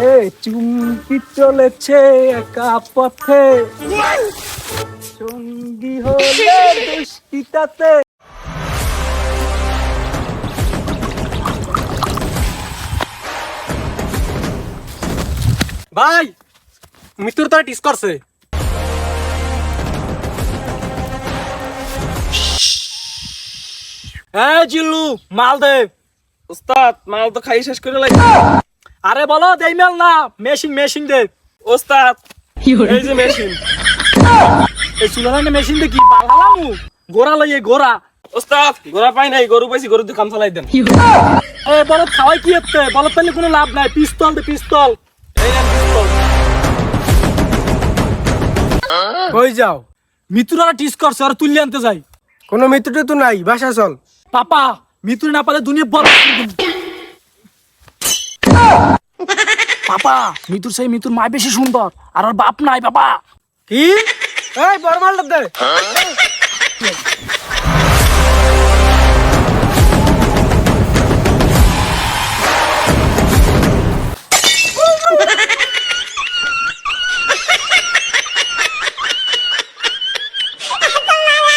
এ চুমকি চলেছে একা পথে, সঙ্গী হলে দুষ্টিটাতে। ভাই মৃত্যুর তো টিস করছে। হ্যাঁ জিল্লু, মাল দে। ওস্তাদ মাল তো খাই শেষ করে লাগবে। আরে বলো দেই মেল না, মেশিন মেশিন দে। ওস্তাদ এই যে মেশিন। এই চুলানে মেশিন দে কি বালালামু, গোরা লইয়ে গোরা। ওস্তাদ গরু পাই নাই, গরু পাইছি, গরু দিয়ে কাম চালাই দেন। এ বলত খাওয়াই কি হচ্ছে, বলত পেলে কোনো লাভ নাই। পিস্তল দে পিস্তল। এই নেন পিস্তল। কই যাও? মিতুরা টিস করছে, আর তুললে আনতে যাই। কোনো মৃত্যুটা তো নাই, বাসা চল। পাপা মিতুর না পালে দুনিয়া বড়। পাপা মিতুর সেই মিতুর মা বেশি সুন্দর, আর ওর বাপ নাই। পাপা কি? এই বড় মালটা দে।